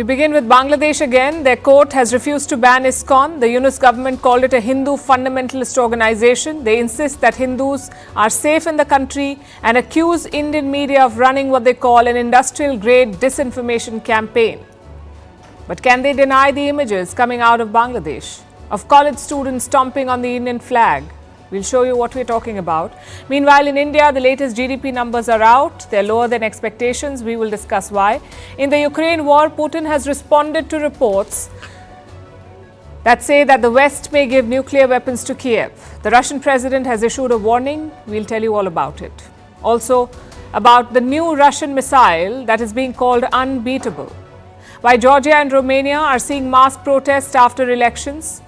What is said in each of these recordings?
We begin with Bangladesh again. Their court has refused to ban ISKCON. The Yunus government called it a Hindu fundamentalist organization. They insist that Hindus are safe in the country and accuse Indian media of running what they call an industrial-grade disinformation campaign. But can they deny the images coming out of Bangladesh of college students stomping on the Indian flag? We'll show you what we're talking about. Meanwhile, in India, the latest GDP numbers are out. They're lower than expectations. We will discuss why. In the Ukraine war, Putin has responded to reports that say that the West may give nuclear weapons to Kiev. The Russian president has issued a warning. We'll tell you all about it. Also, about the new Russian missile that is being called unbeatable. Why Georgia and Romania are seeing mass protests after elections.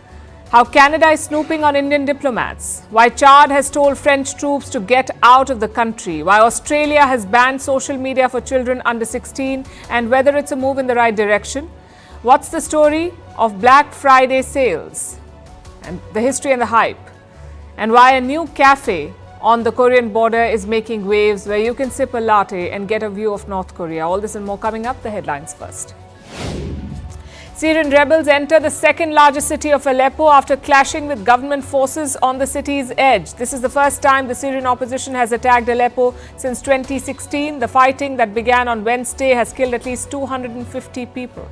How Canada is snooping on Indian diplomats. Why Chad has told French troops to get out of the country. Why Australia has banned social media for children under 16 and whether it's a move in the right direction. What's the story of Black Friday sales and the history and the hype. And why a new cafe on the Korean border is making waves where you can sip a latte and get a view of North Korea. All this and more coming up. The headlines first. Syrian rebels enter the second largest city of Aleppo after clashing with government forces on the city's edge. This is the first time the Syrian opposition has attacked Aleppo since 2016. The fighting that began on Wednesday has killed at least 250 people.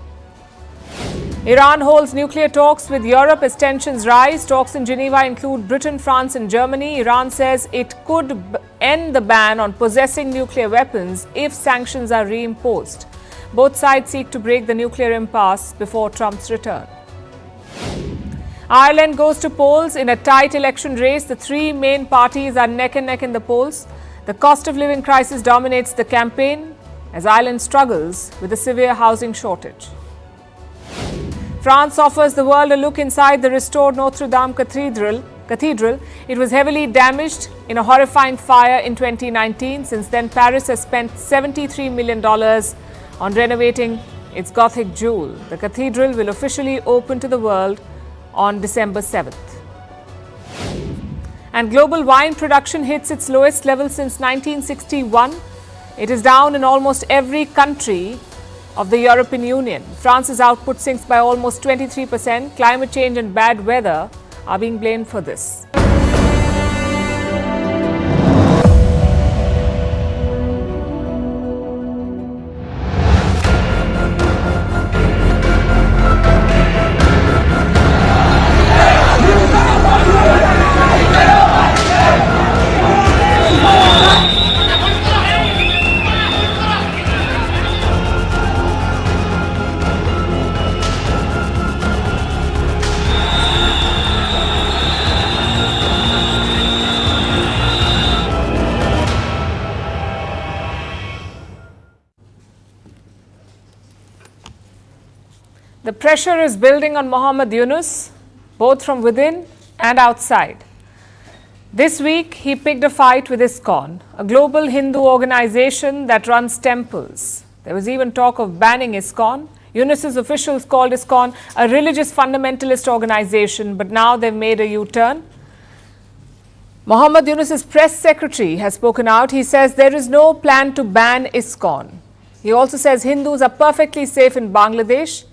Iran holds nuclear talks with Europe as tensions rise. Talks in Geneva include Britain, France and Germany. Iran says it could end the ban on possessing nuclear weapons if sanctions are reimposed. Both sides seek to break the nuclear impasse before Trump's return. Ireland goes to polls in a tight election race. The three main parties are neck and neck in the polls. The cost of living crisis dominates the campaign as Ireland struggles with a severe housing shortage. France offers the world a look inside the restored Notre Dame Cathedral. It was heavily damaged in a horrifying fire in 2019. Since then, Paris has spent $73 million on renovating its Gothic jewel. The cathedral will officially open to the world on December 7th. And global wine production hits its lowest level since 1961. It is down in almost every country of the European Union. France's output sinks by almost 23%. Climate change and bad weather are being blamed for this. The pressure is building on Mohammed Yunus, both from within and outside. This week, he picked a fight with ISKCON, a global Hindu organization that runs temples. There was even talk of banning ISKCON. Yunus's officials called ISKCON a religious fundamentalist organization, but now they've made a U-turn. Mohammed Yunus's press secretary has spoken out. He says there is no plan to ban ISKCON. He also says Hindus are perfectly safe in Bangladesh.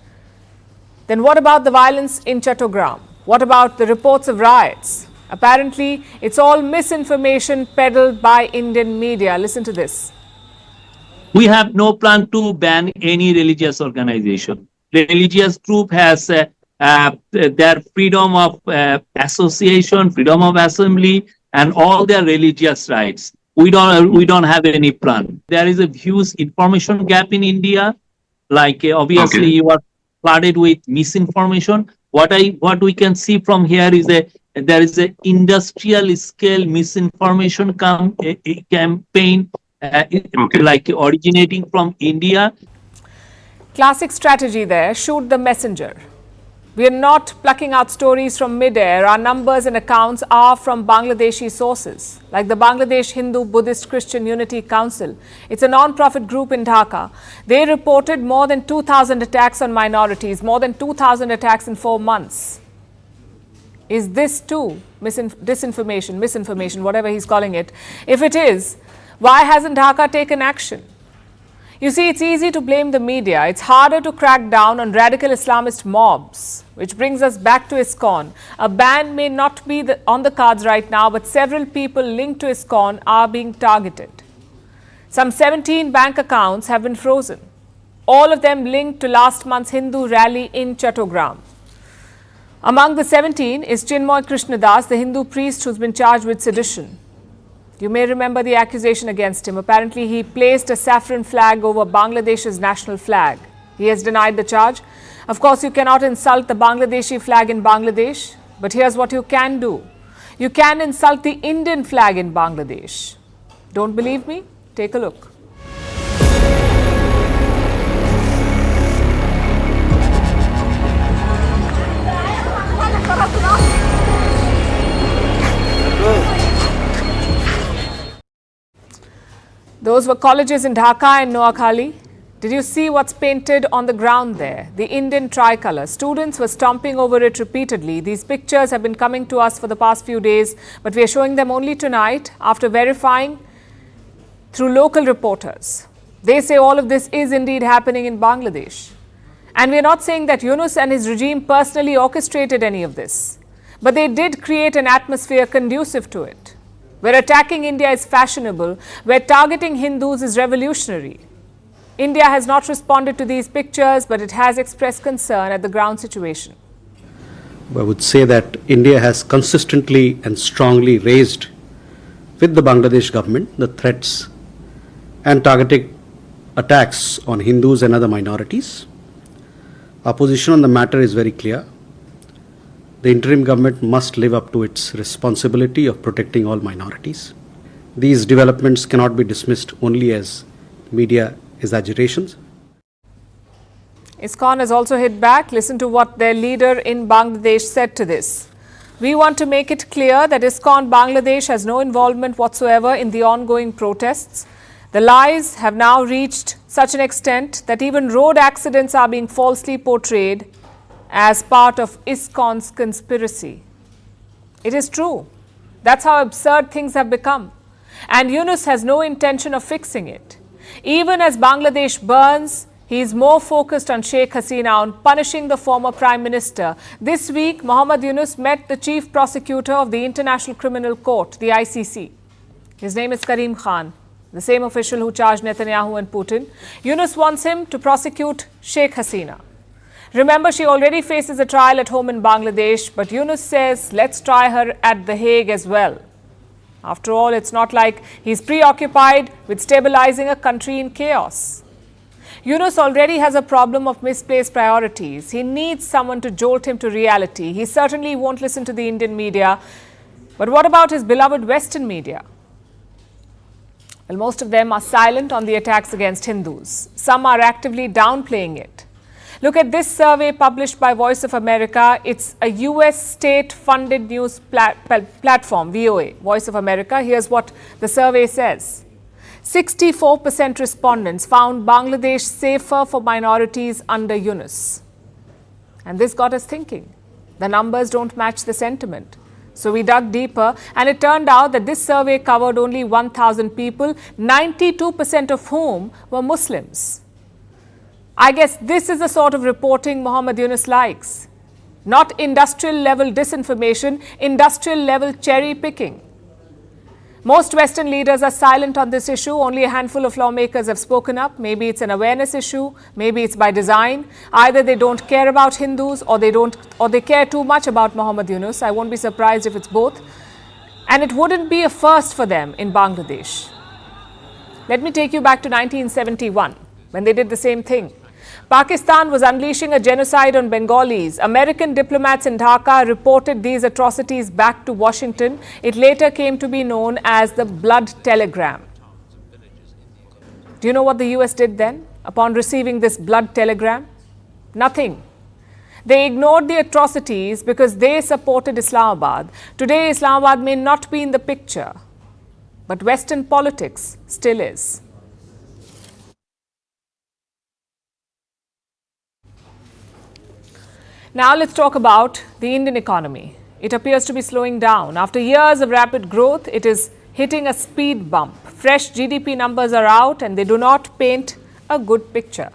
Then what about the violence in Chattogram? What about the reports of riots? Apparently, it's all misinformation peddled by Indian media. Listen to this. We have no plan to ban any religious organization. The religious group has their freedom of association, freedom of assembly, and all their religious rights. We don't have any plan. There is a huge information gap in India. Like obviously you are flooded with misinformation. What we can see from here is there is a industrial scale misinformation campaign like originating from India. Classic strategy there, shoot the messenger. We are not plucking out stories from mid-air. Our numbers and accounts are from Bangladeshi sources, like the Bangladesh Hindu Buddhist Christian Unity Council. It's a non-profit group in Dhaka. They reported more than 2,000 attacks on minorities, more than 2,000 attacks in 4 months. Is this too disinformation, misinformation, whatever he's calling it? If it is, why hasn't Dhaka taken action? You see, it's easy to blame the media. It's harder to crack down on radical Islamist mobs, which brings us back to ISKCON. A ban may not be on the cards right now, but several people linked to ISKCON are being targeted. Some 17 bank accounts have been frozen, all of them linked to last month's Hindu rally in Chattogram. Among the 17 is Chinmoy Krishna, the Hindu priest who's been charged with sedition. You may remember the accusation against him. Apparently, he placed a saffron flag over Bangladesh's national flag. He has denied the charge. Of course, you cannot insult the Bangladeshi flag in Bangladesh, but here's what you can do. You can insult the Indian flag in Bangladesh. Don't believe me? Take a look. Those were colleges in Dhaka and Noakhali. Did you see what's painted on the ground there? The Indian tricolour. Students were stomping over it repeatedly. These pictures have been coming to us for the past few days, but we are showing them only tonight after verifying through local reporters. They say all of this is indeed happening in Bangladesh. And we are not saying that Yunus and his regime personally orchestrated any of this, but they did create an atmosphere conducive to it, where attacking India is fashionable, where targeting Hindus is revolutionary. India has not responded to these pictures, but it has expressed concern at the ground situation. I would say that India has consistently and strongly raised with the Bangladesh government the threats and targeted attacks on Hindus and other minorities. Our position on the matter is very clear. The interim government must live up to its responsibility of protecting all minorities. These developments cannot be dismissed only as media exaggerations. ISKCON has also hit back. Listen to what their leader in Bangladesh said to this. We want to make it clear that ISKCON Bangladesh has no involvement whatsoever in the ongoing protests. The lies have now reached such an extent that even road accidents are being falsely portrayed as part of ISKCON's conspiracy. It is true. That's how absurd things have become. And Yunus has no intention of fixing it. Even as Bangladesh burns, he is more focused on Sheikh Hasina, on punishing the former Prime Minister. This week, Mohammed Yunus met the Chief Prosecutor of the International Criminal Court, the ICC. His name is Karim Khan, the same official who charged Netanyahu and Putin. Yunus wants him to prosecute Sheikh Hasina. Remember, she already faces a trial at home in Bangladesh, but Yunus says, let's try her at The Hague as well. After all, it's not like he's preoccupied with stabilizing a country in chaos. Yunus already has a problem of misplaced priorities. He needs someone to jolt him to reality. He certainly won't listen to the Indian media. But what about his beloved Western media? Well, most of them are silent on the attacks against Hindus. Some are actively downplaying it. Look at this survey published by Voice of America. It's a US state-funded news platform, VOA, Voice of America. Here's what the survey says. 64% respondents found Bangladesh safer for minorities under Yunus. And this got us thinking. The numbers don't match the sentiment. So we dug deeper, and it turned out that this survey covered only 1,000 people, 92% of whom were Muslims. I guess this is the sort of reporting Mohammed Yunus likes. Not industrial level disinformation, industrial level cherry picking. Most Western leaders are silent on this issue. Only a handful of lawmakers have spoken up. Maybe it's an awareness issue. Maybe it's by design. Either they don't care about Hindus or they care too much about Mohammed Yunus. I won't be surprised if it's both. And it wouldn't be a first for them in Bangladesh. Let me take you back to 1971 when they did the same thing. Pakistan was unleashing a genocide on Bengalis. American diplomats in Dhaka reported these atrocities back to Washington. It later came to be known as the Blood Telegram. Do you know what the US did then upon receiving this blood telegram? Nothing. They ignored the atrocities because they supported Islamabad. Today, Islamabad may not be in the picture, but Western politics still is. Now let's talk about the Indian economy. It appears to be slowing down. After years of rapid growth, it is hitting a speed bump. Fresh GDP numbers are out and they do not paint a good picture.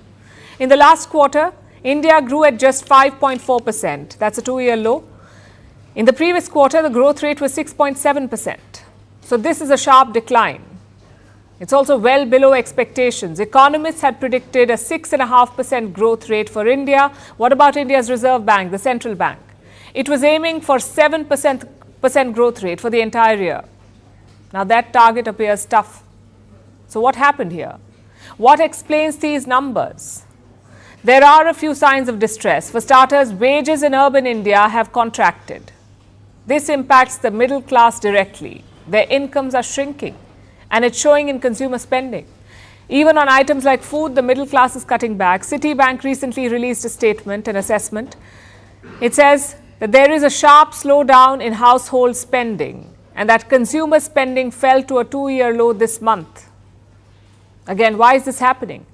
In the last quarter, India grew at just 5.4%. That's a two-year low. In the previous quarter, the growth rate was 6.7%. So this is a sharp decline. It's also well below expectations. Economists had predicted a 6.5% growth rate for India. What about India's Reserve Bank, the central bank? It was aiming for 7% growth rate for the entire year. Now that target appears tough. So what happened here? What explains these numbers? There are a few signs of distress. For starters, wages in urban India have contracted. This impacts the middle class directly. Their incomes are shrinking, and it's showing in consumer spending. Even on items like food, the middle class is cutting back. Citibank recently released a statement, an assessment. It says that there is a sharp slowdown in household spending and that consumer spending fell to a two-year low this month. Again, why is this happening?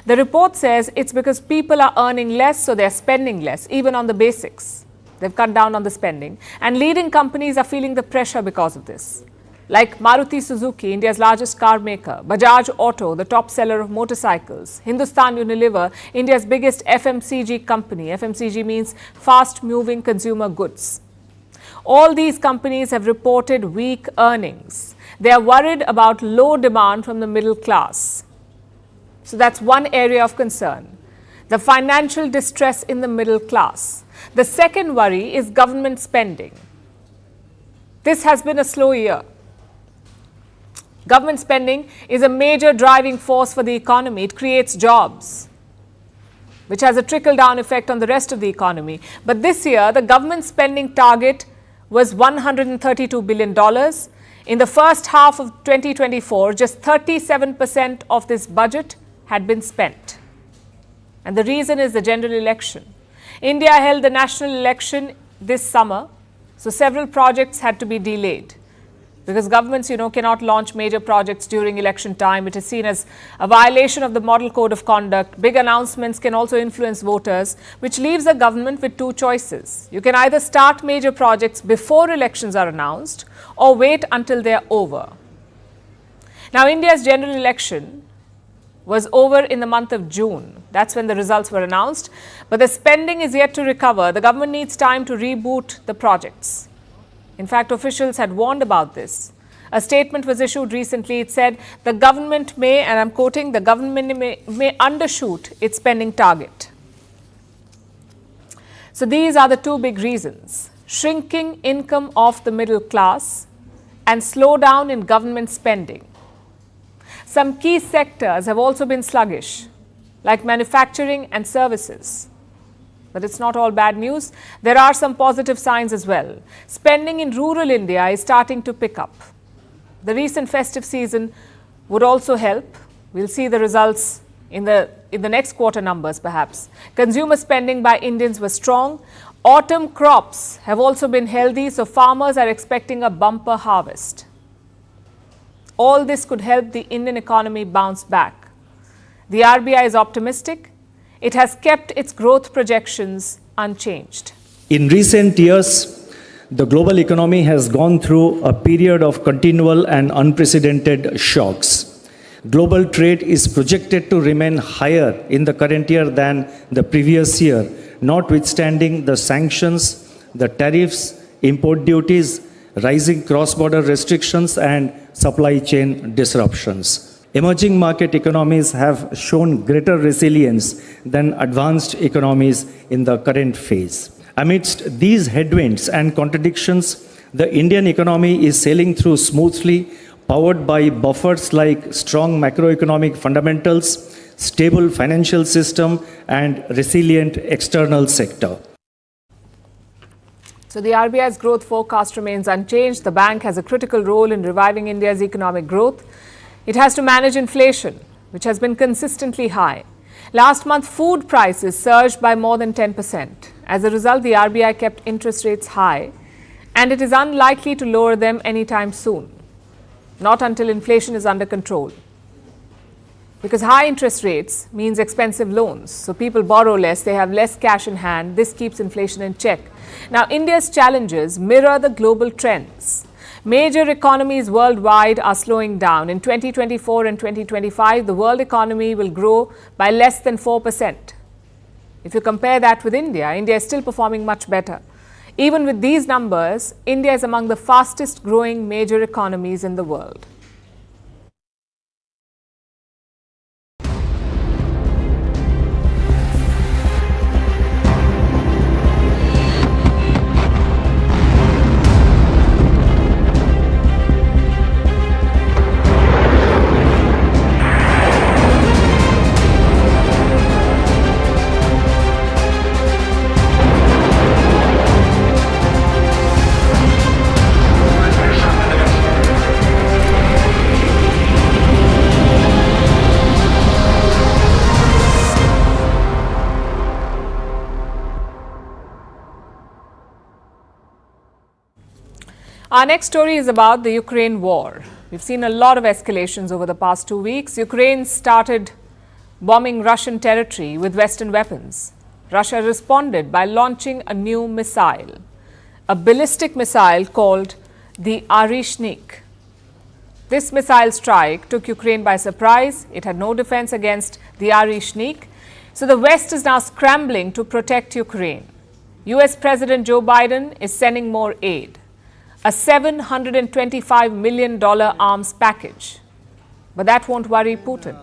The report says it's because people are earning less, so they're spending less, even on the basics. They've cut down on the spending. And leading companies are feeling the pressure because of this. Like Maruti Suzuki, India's largest car maker, Bajaj Auto, the top seller of motorcycles, Hindustan Unilever, India's biggest FMCG company. FMCG means fast-moving consumer goods. All these companies have reported weak earnings. They are worried about low demand from the middle class. So that's one area of concern, the financial distress in the middle class. The second worry is government spending. This has been a slow year. Government spending is a major driving force for the economy. It creates jobs, which has a trickle-down effect on the rest of the economy. But this year, the government spending target was $132 billion. In the first half of 2024, just 37% of this budget had been spent. And the reason is the general election. India held the national election this summer, so several projects had to be delayed. Because governments, cannot launch major projects during election time. It is seen as a violation of the Model Code of Conduct. Big announcements can also influence voters, which leaves the government with two choices. You can either start major projects before elections are announced or wait until they are over. Now, India's general election was over in the month of June. That's when the results were announced. But the spending is yet to recover. The government needs time to reboot the projects. In fact, officials had warned about this. A statement was issued recently. It said the government may, and I'm quoting, the government may undershoot its spending target. So these are the two big reasons: shrinking income of the middle class and slowdown in government spending. Some key sectors have also been sluggish, like manufacturing and services. But it's not all bad news. There are some positive signs as well. Spending in rural India is starting to pick up. The recent festive season would also help. We'll see the results in the next quarter numbers perhaps. Consumer spending by Indians was strong. Autumn crops have also been healthy, so farmers are expecting a bumper harvest. All this could help the Indian economy bounce back. The RBI is optimistic. It has kept its growth projections unchanged. In recent years, the global economy has gone through a period of continual and unprecedented shocks. Global trade is projected to remain higher in the current year than the previous year, notwithstanding the sanctions, the tariffs, import duties, rising cross-border restrictions, and supply chain disruptions. Emerging market economies have shown greater resilience than advanced economies in the current phase. Amidst these headwinds and contradictions, the Indian economy is sailing through smoothly, powered by buffers like strong macroeconomic fundamentals, stable financial system, and resilient external sector. So the RBI's growth forecast remains unchanged. The bank has a critical role in reviving India's economic growth. It has to manage inflation, which has been consistently high. Last month, food prices surged by more than 10%. As a result, the RBI kept interest rates high, and it is unlikely to lower them anytime soon, not until inflation is under control. Because high interest rates means expensive loans. So people borrow less, they have less cash in hand. This keeps inflation in check. Now, India's challenges mirror the global trends. Major economies worldwide are slowing down. In 2024 and 2025, the world economy will grow by less than 4%. If you compare that with India, India is still performing much better. Even with these numbers, India is among the fastest growing major economies in the world. Our next story is about the Ukraine war. We've seen a lot of escalations over the past 2 weeks. Ukraine started bombing Russian territory with Western weapons. Russia responded by launching a new missile, a ballistic missile called the Arishnik. This missile strike took Ukraine by surprise. It had no defense against the Arishnik. So the West is now scrambling to protect Ukraine. US President Joe Biden is sending more aid, a $725 million arms package. But that won't worry Putin.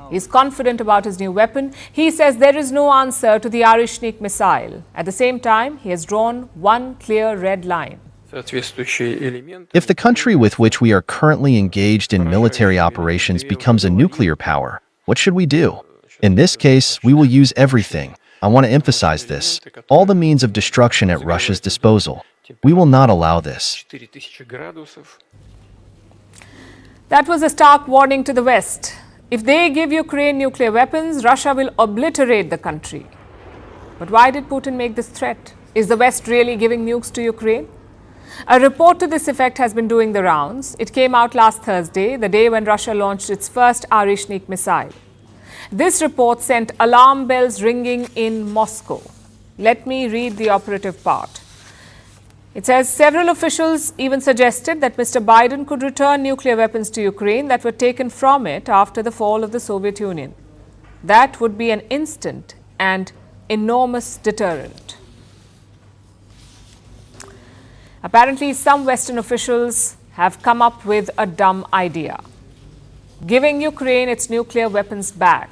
He's confident about his new weapon. He says there is no answer to the Arishnik missile. At the same time, he has drawn one clear red line. If the country with which we are currently engaged in military operations becomes a nuclear power, what should we do? In this case, we will use everything. I want to emphasize this. All the means of destruction at Russia's disposal. We will not allow this. That was a stark warning to the West. If they give Ukraine nuclear weapons, Russia will obliterate the country. But why did Putin make this threat? Is the West really giving nukes to Ukraine? A report to this effect has been doing the rounds. It came out last Thursday, the day when Russia launched its first Arishnik missile. This report sent alarm bells ringing in Moscow. Let me read the operative part. It says several officials even suggested that Mr. Biden could return nuclear weapons to Ukraine that were taken from it after the fall of the Soviet Union. That would be an instant and enormous deterrent. Apparently, some Western officials have come up with a dumb idea: giving Ukraine its nuclear weapons back.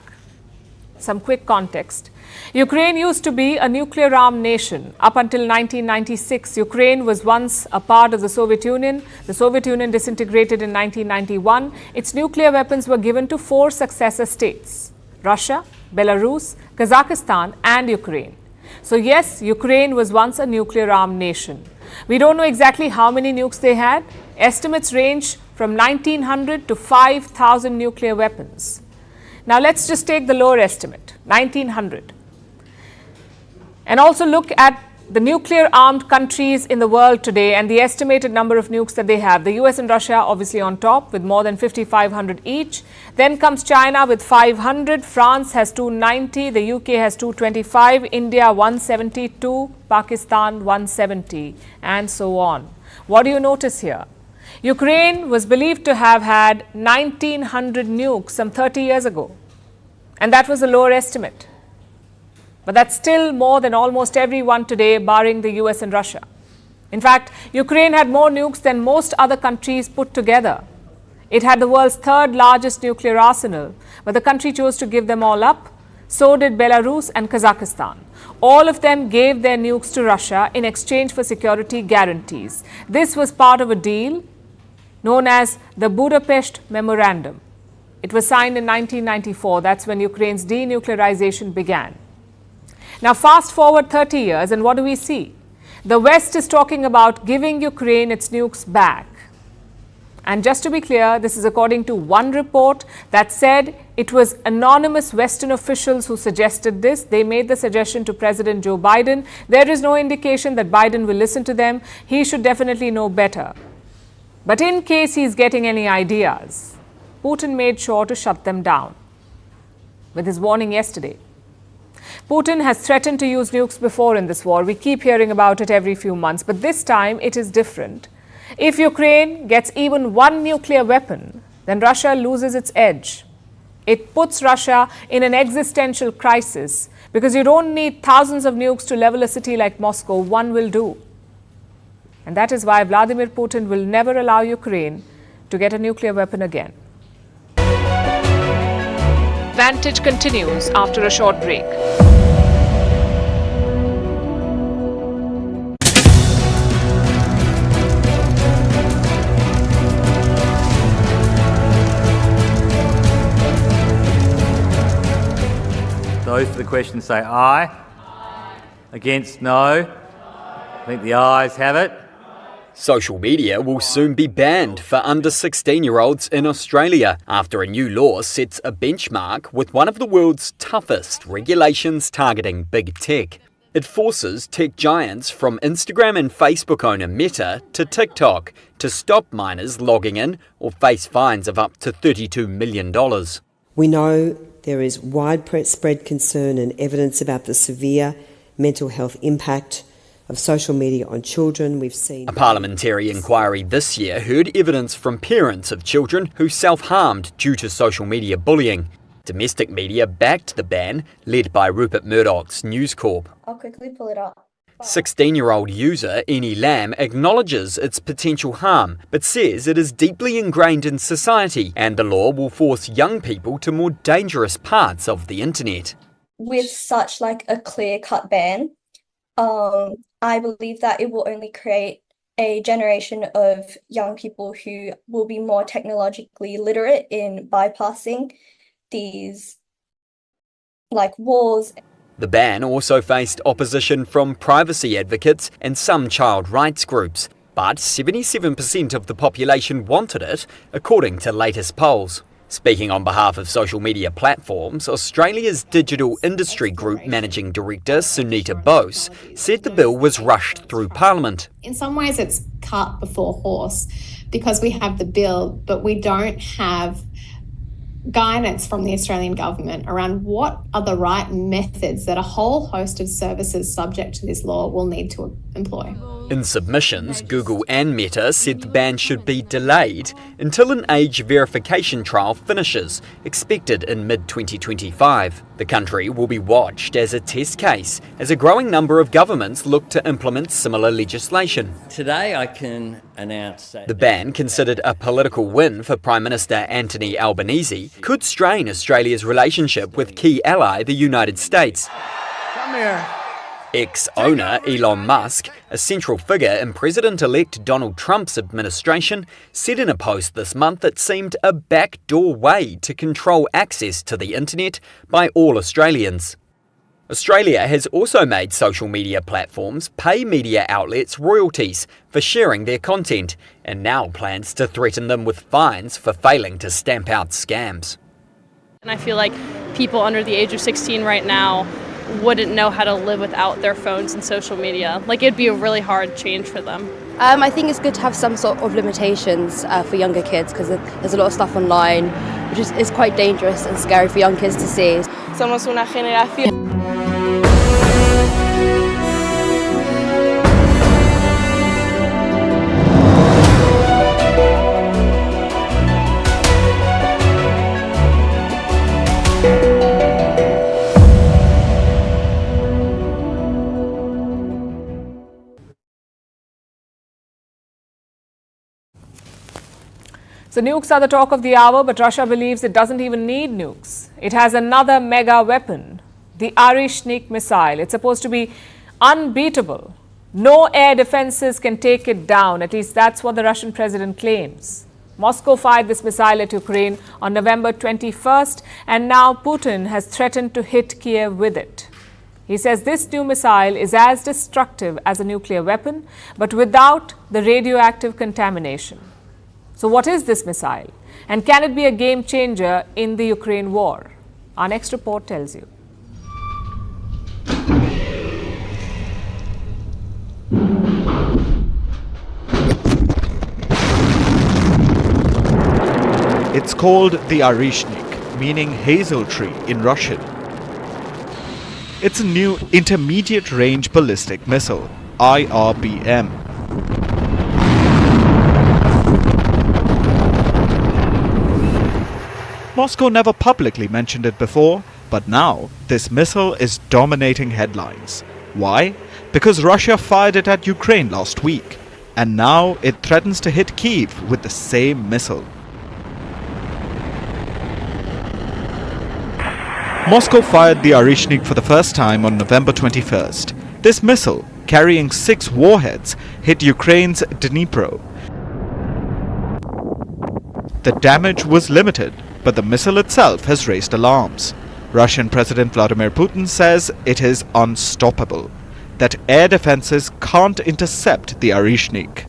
Some quick context. Ukraine used to be a nuclear-armed nation. Up until 1996, Ukraine was once a part of the Soviet Union. The Soviet Union disintegrated in 1991. Its nuclear weapons were given to 4 successor states: Russia, Belarus, Kazakhstan, and Ukraine. So yes, Ukraine was once a nuclear-armed nation. We don't know exactly how many nukes they had. Estimates range from 1,900 to 5,000 nuclear weapons. Now let's just take the lower estimate, 1,900. And also look at the nuclear-armed countries in the world today and the estimated number of nukes that they have. The US and Russia obviously on top with more than 5,500 each. Then comes China with 500, France has 290, the UK has 225, India 172, Pakistan 170, and so on. What do you notice here? Ukraine was believed to have had 1,900 nukes some 30 years ago, and that was a lower estimate. But that's still more than almost everyone today, barring the US and Russia. In fact, Ukraine had more nukes than most other countries put together. It had the world's 3rd largest nuclear arsenal, but the country chose to give them all up. So did Belarus and Kazakhstan. All of them gave their nukes to Russia in exchange for security guarantees. This was part of a deal known as the Budapest Memorandum. It was signed in 1994. That's when Ukraine's denuclearization began. Now fast forward 30 years and what do we see? The West is talking about giving Ukraine its nukes back. And just to be clear, this is according to one report that said it was anonymous Western officials who suggested this. They made the suggestion to President Joe Biden. There is no indication that Biden will listen to them. He should definitely know better. But in case he's getting any ideas, Putin made sure to shut them down with his warning yesterday. Putin has threatened to use nukes before in this war. We keep hearing about it every few months, but this time it is different. If Ukraine gets even one nuclear weapon, then Russia loses its edge. It puts Russia in an existential crisis because you don't need thousands of nukes to level a city like Moscow. One will do. And that is why Vladimir Putin will never allow Ukraine to get a nuclear weapon again. Vantage continues after a short break. Those for the question say aye. Aye. Against no. I think the ayes have it. Social media will soon be banned for under 16-year-olds in Australia after a new law sets a benchmark with one of the world's toughest regulations targeting big tech. It forces tech giants from Instagram and Facebook owner Meta to TikTok to stop minors logging in or face fines of up to $32 million. We know there is widespread concern and evidence about the severe mental health impact of social media on children. We've seen a parliamentary inquiry this year heard evidence from parents of children who self-harmed due to social media bullying. Domestic media backed the ban, led by Rupert Murdoch's News Corp. I'll quickly pull it up. 16-year-old user Eni Lam acknowledges its potential harm, but says it is deeply ingrained in society and the law will force young people to more dangerous parts of the internet. With such a clear-cut ban, I believe that it will only create a generation of young people who will be more technologically literate in bypassing these walls. The ban also faced opposition from privacy advocates and some child rights groups, but 77% of the population wanted it, according to latest polls. Speaking on behalf of social media platforms, Australia's Digital Industry Group Managing Director Sunita Bose said the bill was rushed through Parliament. In some ways it's cart before horse because we have the bill, but we don't have guidance from the Australian government around what are the right methods that a whole host of services subject to this law will need to employ. In submissions, Google and Meta said the ban should be delayed until an age verification trial finishes, expected in mid-2025. The country will be watched as a test case as a growing number of governments look to implement similar legislation. Today I can announce that the ban, considered a political win for Prime Minister Anthony Albanese, could strain Australia's relationship with key ally the United States. Come here. Ex-owner Elon Musk, a central figure in President-elect Donald Trump's administration, said in a post this month it seemed a backdoor way to control access to the internet by all Australians. Australia has also made social media platforms pay media outlets royalties for sharing their content, and now plans to threaten them with fines for failing to stamp out scams. And I feel like people under the age of 16 right now wouldn't know how to live without their phones and social media. It'd be a really hard change for them. I think it's good to have some sort of limitations for younger kids because there's a lot of stuff online which is quite dangerous and scary for young kids to see. Somos una generación. So nukes are the talk of the hour, but Russia believes it doesn't even need nukes. It has another mega weapon, the Arishnik missile. It's supposed to be unbeatable. No air defenses can take it down. At least that's what the Russian president claims. Moscow fired this missile at Ukraine on November 21st, and now Putin has threatened to hit Kiev with it. He says this new missile is as destructive as a nuclear weapon, but without the radioactive contamination. So what is this missile? And can it be a game changer in the Ukraine war? Our next report tells you. It's called the Arishnik, meaning hazel tree in Russian. It's a new intermediate range ballistic missile, IRBM. Moscow never publicly mentioned it before, but now this missile is dominating headlines. Why? Because Russia fired it at Ukraine last week, and now it threatens to hit Kyiv with the same missile. Moscow fired the Arishnik for the first time on November 21st. This missile, carrying 6 warheads, hit Ukraine's Dnipro. The damage was limited, but the missile itself has raised alarms. Russian President Vladimir Putin says it is unstoppable, that air defenses can't intercept the Arishnik.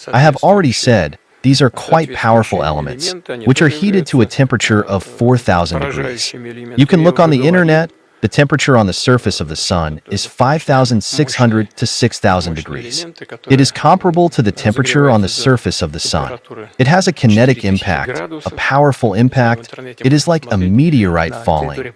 I have already said these are quite powerful elements, which are heated to a temperature of 4,000 degrees. You can look on the internet. The temperature on the surface of the sun is 5,600 to 6,000 degrees. It is comparable to the temperature on the surface of the sun. It has a kinetic impact, a powerful impact. It is like a meteorite falling.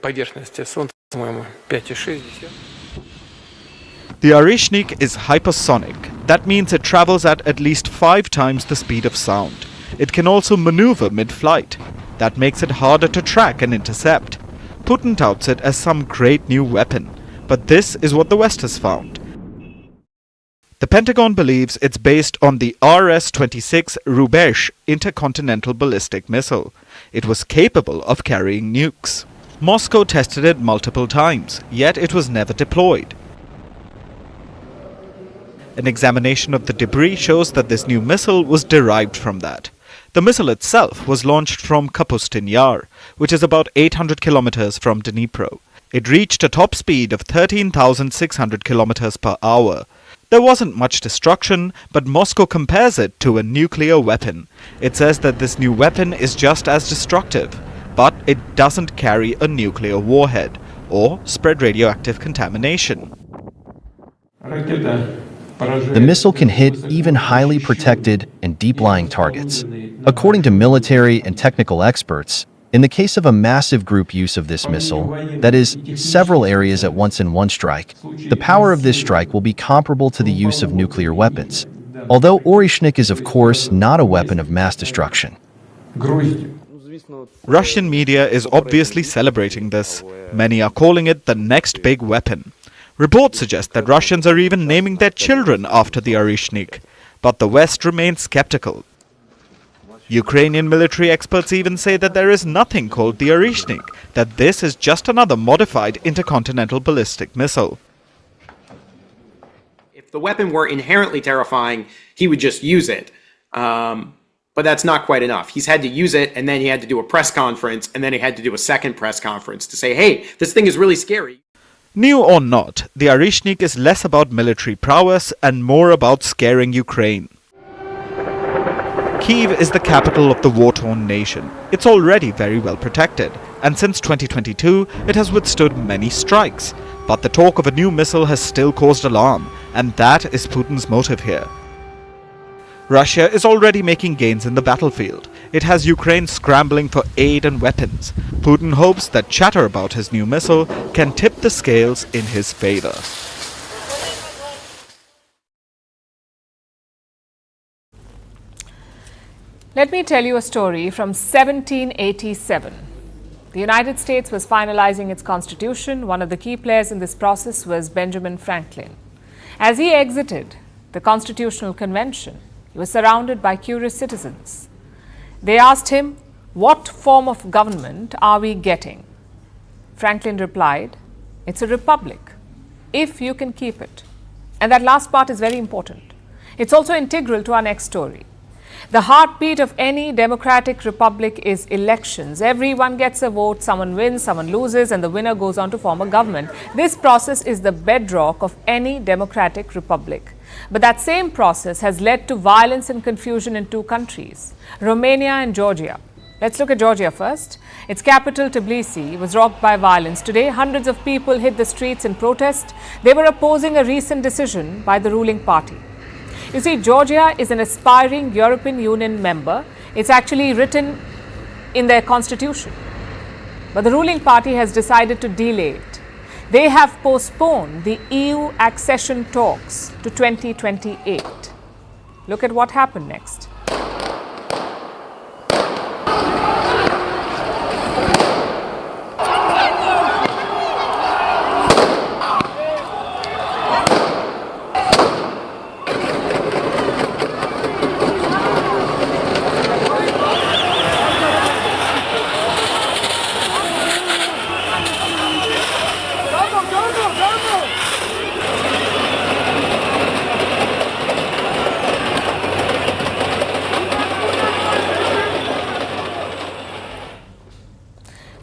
The Arishnik is hypersonic. That means it travels at least 5 times the speed of sound. It can also maneuver mid-flight. That makes it harder to track and intercept. Putin touts it as some great new weapon, but this is what the West has found. The Pentagon believes it's based on the RS-26 Rubesh intercontinental ballistic missile. It was capable of carrying nukes. Moscow tested it multiple times, yet it was never deployed. An examination of the debris shows that this new missile was derived from that. The missile itself was launched from Kapustin Yar, which is about 800 kilometers from Dnipro. It reached a top speed of 13,600 kilometers per hour. There wasn't much destruction, but Moscow compares it to a nuclear weapon. It says that this new weapon is just as destructive, but it doesn't carry a nuclear warhead or spread radioactive contamination. The missile can hit even highly protected and deep-lying targets. According to military and technical experts, in the case of a massive group use of this missile, that is, several areas at once in one strike, the power of this strike will be comparable to the use of nuclear weapons. Although Orishnik is of course not a weapon of mass destruction. Russian media is obviously celebrating this. Many are calling it the next big weapon. Reports suggest that Russians are even naming their children after the Arishnik, but the West remains skeptical. Ukrainian military experts even say that there is nothing called the Arishnik, that this is just another modified intercontinental ballistic missile. If the weapon were inherently terrifying, he would just use it. But that's not quite enough. He's had to use it, and then he had to do a press conference, and then he had to do a second press conference to say, hey, this thing is really scary. New or not, the Arishnik is less about military prowess and more about scaring Ukraine. Kyiv is the capital of the war-torn nation. It's already very well protected, and since 2022, it has withstood many strikes. But the talk of a new missile has still caused alarm, and that is Putin's motive here. Russia is already making gains in the battlefield. It has Ukraine scrambling for aid and weapons. Putin hopes that chatter about his new missile can tip the scales in his favor. Let me tell you a story from 1787. The United States was finalizing its constitution. One of the key players in this process was Benjamin Franklin. As he exited the Constitutional Convention, he was surrounded by curious citizens. They asked him, "What form of government are we getting?" Franklin replied, "It's a republic, if you can keep it." And that last part is very important. It's also integral to our next story. The heartbeat of any democratic republic is elections. Everyone gets a vote, someone wins, someone loses, and the winner goes on to form a government. This process is the bedrock of any democratic republic. But that same process has led to violence and confusion in two countries, Romania and Georgia. Let's look at Georgia first. Its capital, Tbilisi, was rocked by violence. Today, hundreds of people hit the streets in protest. They were opposing a recent decision by the ruling party. You see, Georgia is an aspiring European Union member. It's actually written in their constitution. But the ruling party has decided to delay it. They have postponed the EU accession talks to 2028. Look at what happened next.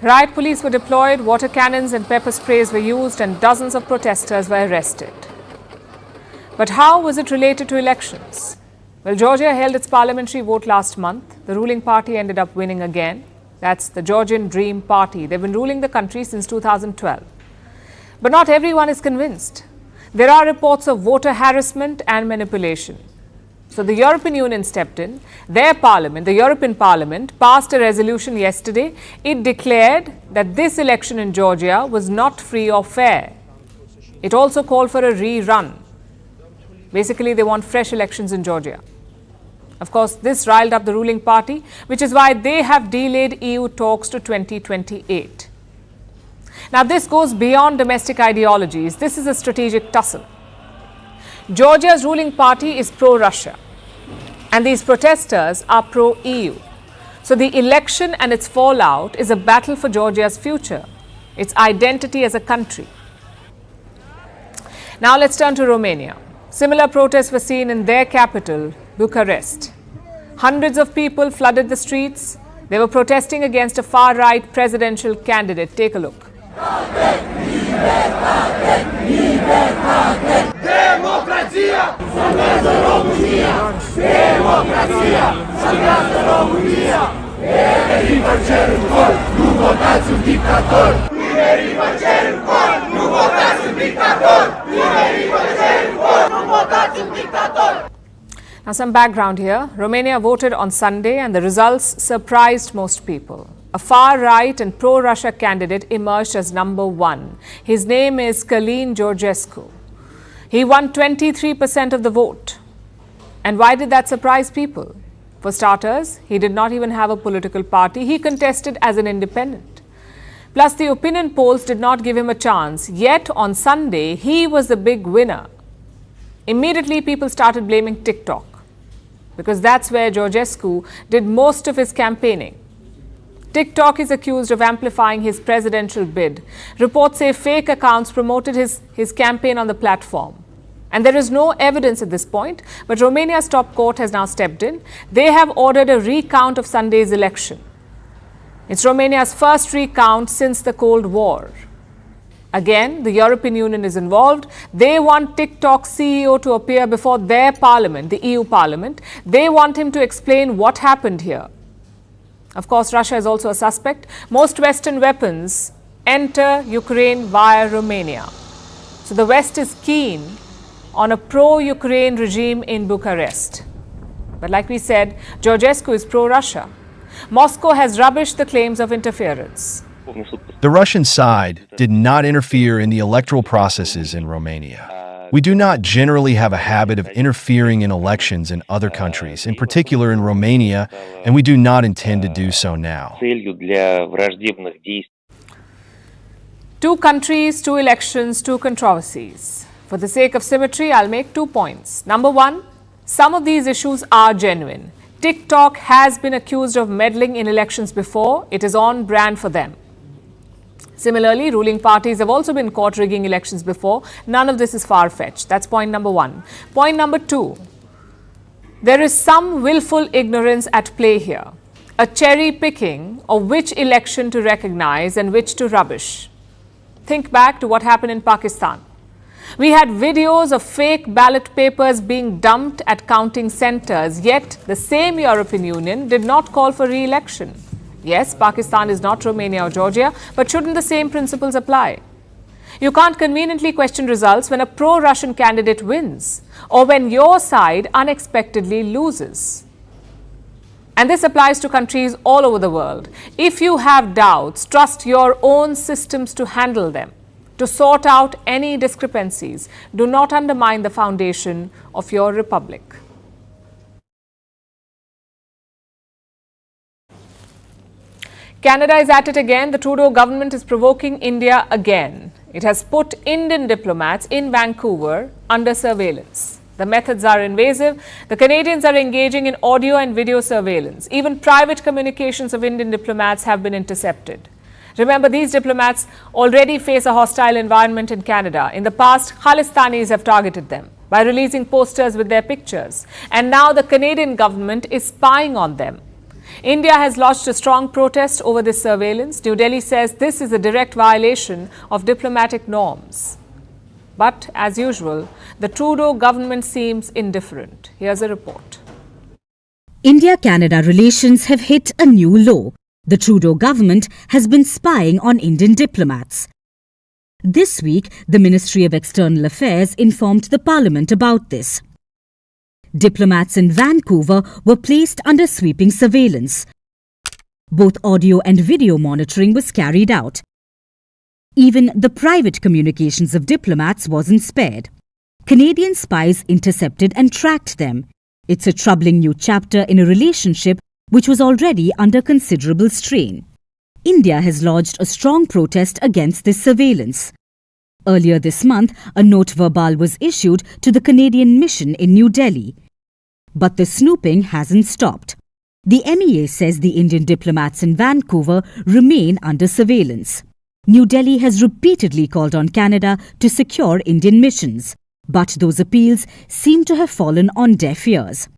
Riot police were deployed, water cannons and pepper sprays were used, and dozens of protesters were arrested. But how was it related to elections? Well, Georgia held its parliamentary vote last month. The ruling party ended up winning again. That's the Georgian Dream Party. They've been ruling the country since 2012. But not everyone is convinced. There are reports of voter harassment and manipulation. So the European Union stepped in. Their parliament, the European Parliament, passed a resolution yesterday. It declared that this election in Georgia was not free or fair. It also called for a rerun. Basically, they want fresh elections in Georgia. Of course, this riled up the ruling party, which is why they have delayed EU talks to 2028. Now, this goes beyond domestic ideologies. This is a strategic tussle. Georgia's ruling party is pro-Russia, and these protesters are pro-EU. So the election and its fallout is a battle for Georgia's future, its identity as a country. Now let's turn to Romania. Similar protests were seen in their capital, Bucharest. Hundreds of people flooded the streets. They were protesting against a far-right presidential candidate. Take a look. Democrația salvează România! Democrația salvează România! Tinerii vă cer în cor, nu votați un dictator! Tinerii vă cer în cor, nu votați un dictator! Tinerii vă cer în cor, nu votați un dictator! Now some background here. Romania voted on Sunday and the results surprised most people. A far-right and pro-Russia candidate emerged as number one. His name is Călin Georgescu. He won 23% of the vote. And why did that surprise people? For starters, he did not even have a political party. He contested as an independent. Plus, the opinion polls did not give him a chance. Yet, on Sunday, he was the big winner. Immediately, people started blaming TikTok, because that's where Georgescu did most of his campaigning. TikTok is accused of amplifying his presidential bid. Reports say fake accounts promoted his campaign on the platform. And there is no evidence at this point, but Romania's top court has now stepped in. They have ordered a recount of Sunday's election. It's Romania's first recount since the Cold War. Again, the European Union is involved. They want TikTok's CEO to appear before their parliament, the EU Parliament. They want him to explain what happened here. Of course, Russia is also a suspect. Most Western weapons enter Ukraine via Romania. So the West is keen on a pro-Ukraine regime in Bucharest. But like we said, Georgescu is pro-Russia. Moscow has rubbished the claims of interference. The Russian side did not interfere in the electoral processes in Romania. We do not generally have a habit of interfering in elections in other countries, in particular in Romania, and we do not intend to do so now. 2 countries, 2 elections, 2 controversies. For the sake of symmetry, I'll make 2 points. Number 1, some of these issues are genuine. TikTok has been accused of meddling in elections before. It is on brand for them. Similarly, ruling parties have also been caught rigging elections before. None of this is far-fetched. That's point number 1. Point number 2, there is some willful ignorance at play here. A cherry-picking of which election to recognize and which to rubbish. Think back to what happened in Pakistan. We had videos of fake ballot papers being dumped at counting centres, yet the same European Union did not call for re-election. Yes, Pakistan is not Romania or Georgia, but shouldn't the same principles apply? You can't conveniently question results when a pro-Russian candidate wins or when your side unexpectedly loses. And this applies to countries all over the world. If you have doubts, trust your own systems to handle them, to sort out any discrepancies. Do not undermine the foundation of your republic. Canada is at it again. The Trudeau government is provoking India again. It has put Indian diplomats in Vancouver under surveillance. The methods are invasive. The Canadians are engaging in audio and video surveillance. Even private communications of Indian diplomats have been intercepted. Remember, these diplomats already face a hostile environment in Canada. In the past, Khalistanis have targeted them by releasing posters with their pictures. And now the Canadian government is spying on them. India has lodged a strong protest over this surveillance. New Delhi says this is a direct violation of diplomatic norms. But, as usual, the Trudeau government seems indifferent. Here's a report. India-Canada relations have hit a new low. The Trudeau government has been spying on Indian diplomats. This week, the Ministry of External Affairs informed the Parliament about this. Diplomats in Vancouver were placed under sweeping surveillance. Both audio and video monitoring was carried out. Even the private communications of diplomats wasn't spared. Canadian spies intercepted and tracked them. It's a troubling new chapter in a relationship which was already under considerable strain. India has lodged a strong protest against this surveillance. Earlier this month, a note verbal was issued to the Canadian mission in New Delhi. But the snooping hasn't stopped. The MEA says the Indian diplomats in Vancouver remain under surveillance. New Delhi has repeatedly called on Canada to secure Indian missions, but those appeals seem to have fallen on deaf ears.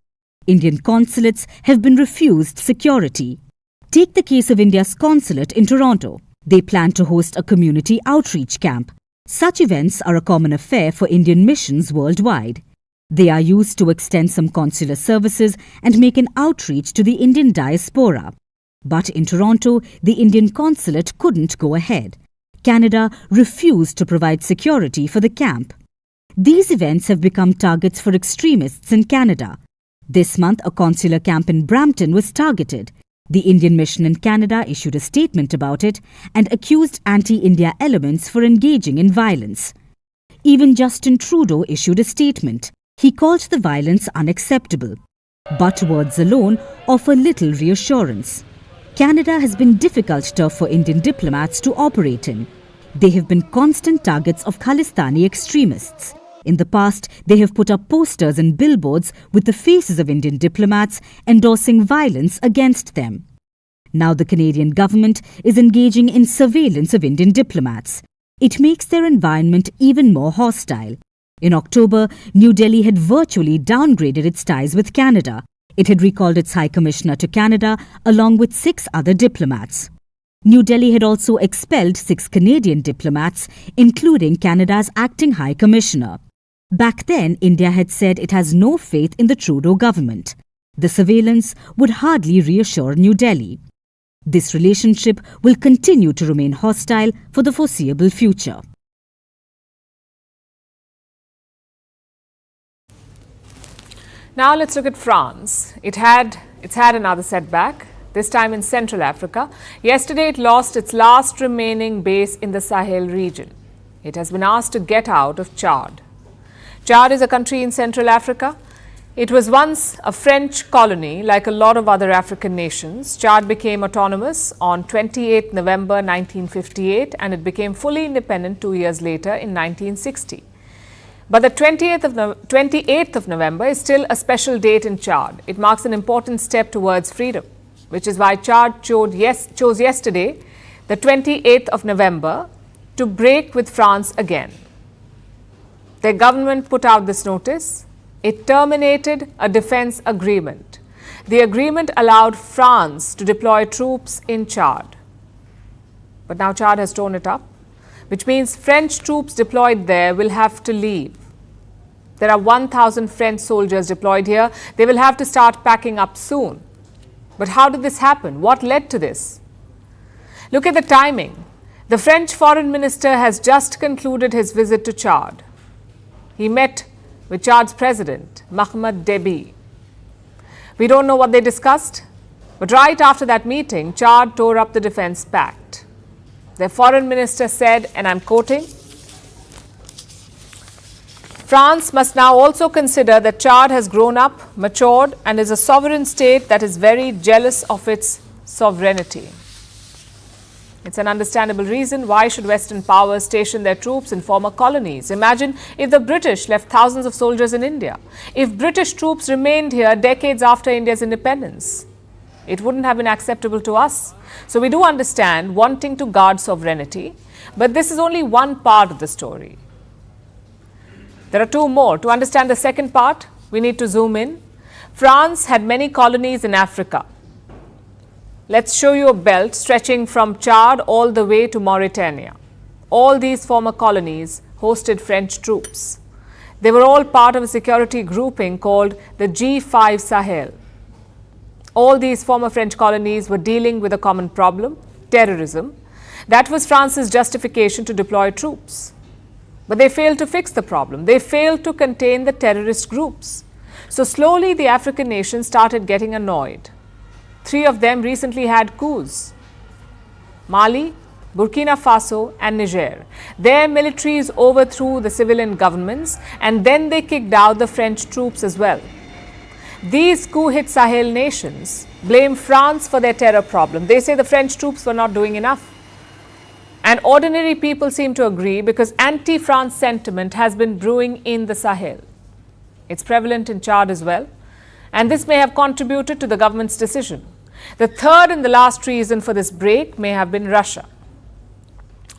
Indian consulates have been refused security. Take the case of India's consulate in Toronto. They plan to host a community outreach camp. Such events are a common affair for Indian missions worldwide. They are used to extend some consular services and make an outreach to the Indian diaspora. But in Toronto, the Indian consulate couldn't go ahead. Canada refused to provide security for the camp. These events have become targets for extremists in Canada. This month, a consular camp in Brampton was targeted. The Indian mission in Canada issued a statement about it and accused anti-India elements for engaging in violence. Even Justin Trudeau issued a statement. He called the violence unacceptable. But words alone offer little reassurance. Canada has been difficult turf for Indian diplomats to operate in. They have been constant targets of Khalistani extremists. In the past, they have put up posters and billboards with the faces of Indian diplomats endorsing violence against them. Now the Canadian government is engaging in surveillance of Indian diplomats. It makes their environment even more hostile. In October, New Delhi had virtually downgraded its ties with Canada. It had recalled its High Commissioner to Canada along with 6 other diplomats. New Delhi had also expelled 6 Canadian diplomats, including Canada's acting High Commissioner. Back then, India had said it has no faith in the Trudeau government. The surveillance would hardly reassure New Delhi. This relationship will continue to remain hostile for the foreseeable future. Now let's look at France. It's had another setback, this time in Central Africa. Yesterday it lost its last remaining base in the Sahel region. It has been asked to get out of Chad. Chad is a country in Central Africa. It was once a French colony like a lot of other African nations. Chad became autonomous on 28 November 1958 and it became fully independent 2 years later in 1960. But the 28th of November is still a special date in Chad. It marks an important step towards freedom, which is why Chad chose yesterday, the 28th of November, to break with France again. Their government put out this notice. It terminated a defense agreement. The agreement allowed France to deploy troops in Chad. But now Chad has torn it up, which means French troops deployed there will have to leave. There are 1,000 French soldiers deployed here. They will have to start packing up soon. But how did this happen? What led to this? Look at the timing. The French foreign minister has just concluded his visit to Chad. He met with Chad's president, Mohamed Deby. We don't know what they discussed, but right after that meeting, Chad tore up the defense pact. Their foreign minister said, and I'm quoting, France must now also consider that Chad has grown up, matured, and is a sovereign state that is very jealous of its sovereignty. It's an understandable reason why should Western powers station their troops in former colonies. Imagine if the British left thousands of soldiers in India. If British troops remained here decades after India's independence, it wouldn't have been acceptable to us. So we do understand wanting to guard sovereignty, but this is only one part of the story. There are 2 more. To understand the second part, we need to zoom in. France had many colonies in Africa. Let's show you a belt stretching from Chad all the way to Mauritania. All these former colonies hosted French troops. They were all part of a security grouping called the G5 Sahel. All these former French colonies were dealing with a common problem, terrorism. That was France's justification to deploy troops. But they failed to fix the problem. They failed to contain the terrorist groups. So slowly the African nations started getting annoyed. 3 of them recently had coups: Mali, Burkina Faso and Niger. Their militaries overthrew the civilian governments and then they kicked out the French troops as well. These coup-hit Sahel nations blame France for their terror problem. They say the French troops were not doing enough. And ordinary people seem to agree because anti-France sentiment has been brewing in the Sahel. It's prevalent in Chad as well. And this may have contributed to the government's decision. The third and the last reason for this break may have been Russia.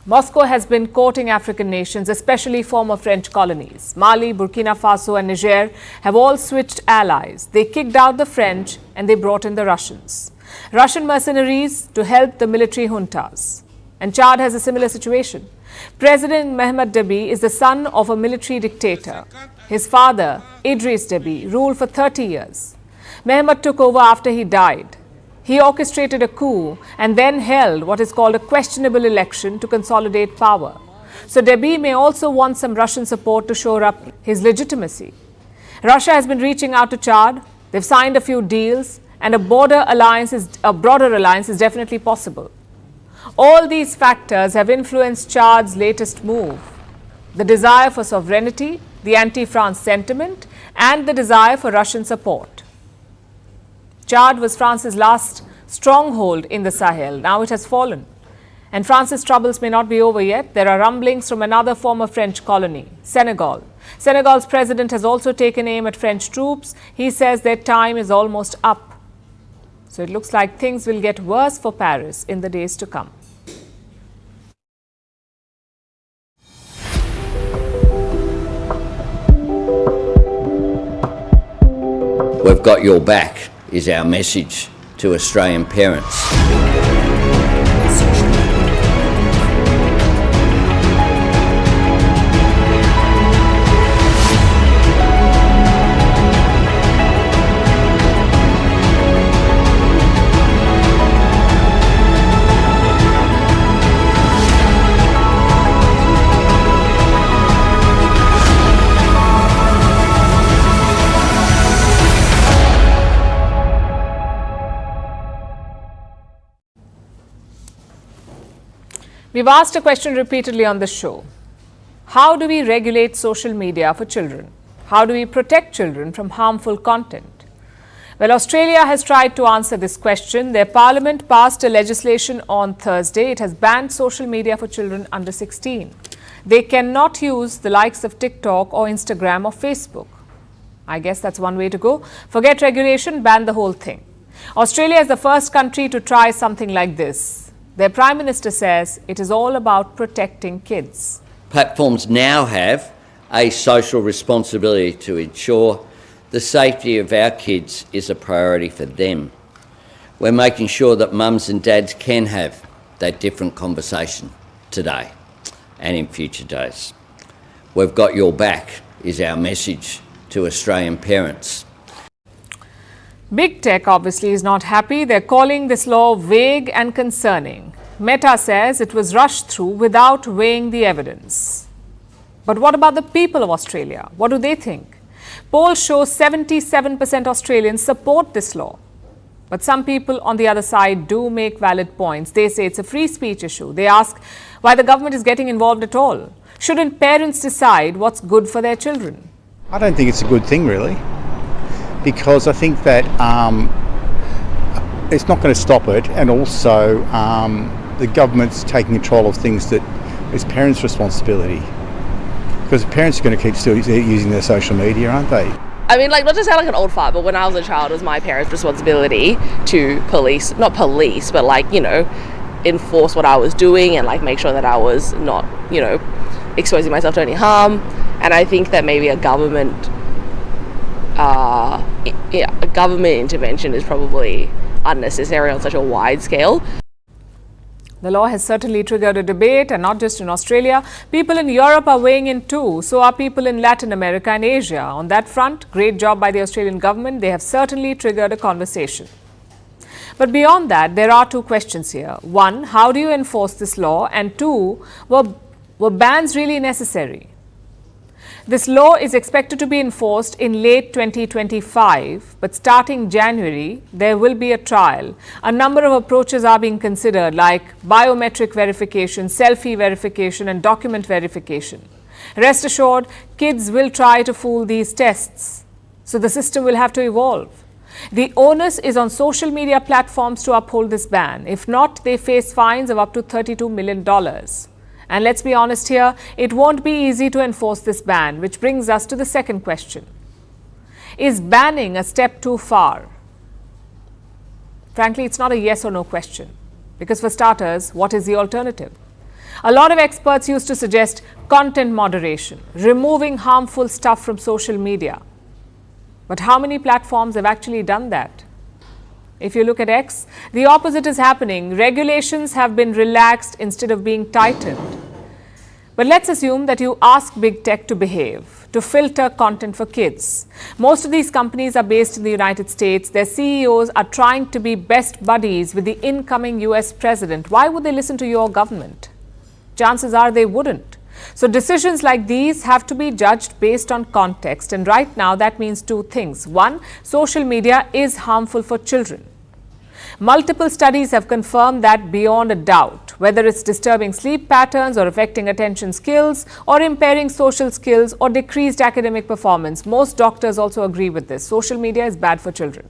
Moscow has been courting African nations, especially former French colonies. Mali, Burkina Faso and Niger have all switched allies. They kicked out the French and they brought in the Russians. Russian mercenaries to help the military juntas. And Chad has a similar situation. President Mohamed Deby is the son of a military dictator. His father, Idriss Deby, ruled for 30 years. Mohamed took over after he died. He orchestrated a coup and then held what is called a questionable election to consolidate power. So Deby may also want some Russian support to shore up his legitimacy. Russia has been reaching out to Chad. They've signed a few deals and a broader alliance is definitely possible. All these factors have influenced Chad's latest move: the desire for sovereignty, the anti-France sentiment, and the desire for Russian support. Chad was France's last stronghold in the Sahel. Now it has fallen. And France's troubles may not be over yet. There are rumblings from another former French colony, Senegal. Senegal's president has also taken aim at French troops. He says their time is almost up. So it looks like things will get worse for Paris in the days to come. We've got your back is our message to Australian parents. We've asked a question repeatedly on the show. How do we regulate social media for children? How do we protect children from harmful content? Well, Australia has tried to answer this question. Their parliament passed a legislation on Thursday. It has banned social media for children under 16. They cannot use the likes of TikTok or Instagram or Facebook. I guess that's one way to go. Forget regulation, ban the whole thing. Australia is the first country to try something like this. Their Prime Minister says it is all about protecting kids. Platforms now have a social responsibility to ensure the safety of our kids is a priority for them. We're making sure that mums and dads can have that different conversation today and in future days. We've got your back is our message to Australian parents. Big Tech obviously is not happy. They're calling this law vague and concerning. Meta says it was rushed through without weighing the evidence. But what about the people of Australia? What do they think? Polls show 77% Australians support this law. But some people on the other side do make valid points. They say it's a free speech issue. They ask why the government is getting involved at all. Shouldn't parents decide what's good for their children? I don't think it's a good thing, really. Because I think that it's not going to stop it, and also the government's taking control of things that is parents' responsibility. Because parents are going to keep still using their social media, aren't they? I mean, like, not to sound like an old fart, but when I was a child, it was my parents' responsibility to not police, but like, you know, enforce what I was doing and like make sure that I was not, you know, exposing myself to any harm. And I think that maybe a government intervention is probably unnecessary on such a wide scale. The law has certainly triggered a debate, and not just in Australia. People in Europe are weighing in too. So are people in Latin America and Asia. On that front, great job by the Australian government. They have certainly triggered a conversation. But beyond that, there are two questions here. One, how do you enforce this law? And two, were bans really necessary? This law is expected to be enforced in late 2025, but starting January, there will be a trial. A number of approaches are being considered, like biometric verification, selfie verification, and document verification. Rest assured, kids will try to fool these tests, so the system will have to evolve. The onus is on social media platforms to uphold this ban. If not, they face fines of up to $32 million. And let's be honest here, it won't be easy to enforce this ban, which brings us to the second question. Is banning a step too far? Frankly, it's not a yes or no question, because for starters, what is the alternative? A lot of experts used to suggest content moderation, removing harmful stuff from social media. But how many platforms have actually done that? If you look at X, the opposite is happening. Regulations have been relaxed instead of being tightened. But let's assume that you ask big tech to behave, to filter content for kids. Most of these companies are based in the United States. Their CEOs are trying to be best buddies with the incoming US president. Why would they listen to your government? Chances are they wouldn't. So decisions like these have to be judged based on context. And right now that means two things. One, social media is harmful for children. Multiple studies have confirmed that beyond a doubt, whether it's disturbing sleep patterns or affecting attention skills or impairing social skills or decreased academic performance. Most doctors also agree with this. Social media is bad for children.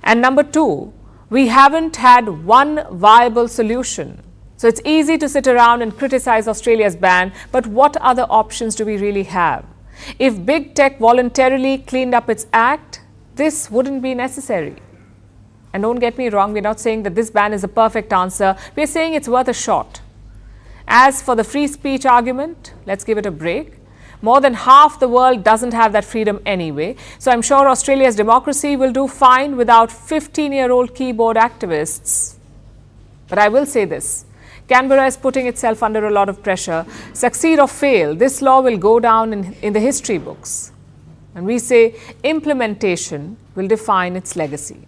And number two, we haven't had one viable solution. So it's easy to sit around and criticize Australia's ban, but what other options do we really have? If big tech voluntarily cleaned up its act, this wouldn't be necessary. And don't get me wrong, we're not saying that this ban is a perfect answer. We're saying it's worth a shot. As for the free speech argument, let's give it a break. More than half the world doesn't have that freedom anyway. So I'm sure Australia's democracy will do fine without 15-year-old keyboard activists. But I will say this. Canberra is putting itself under a lot of pressure. Succeed or fail, this law will go down in the history books. And we say implementation will define its legacy.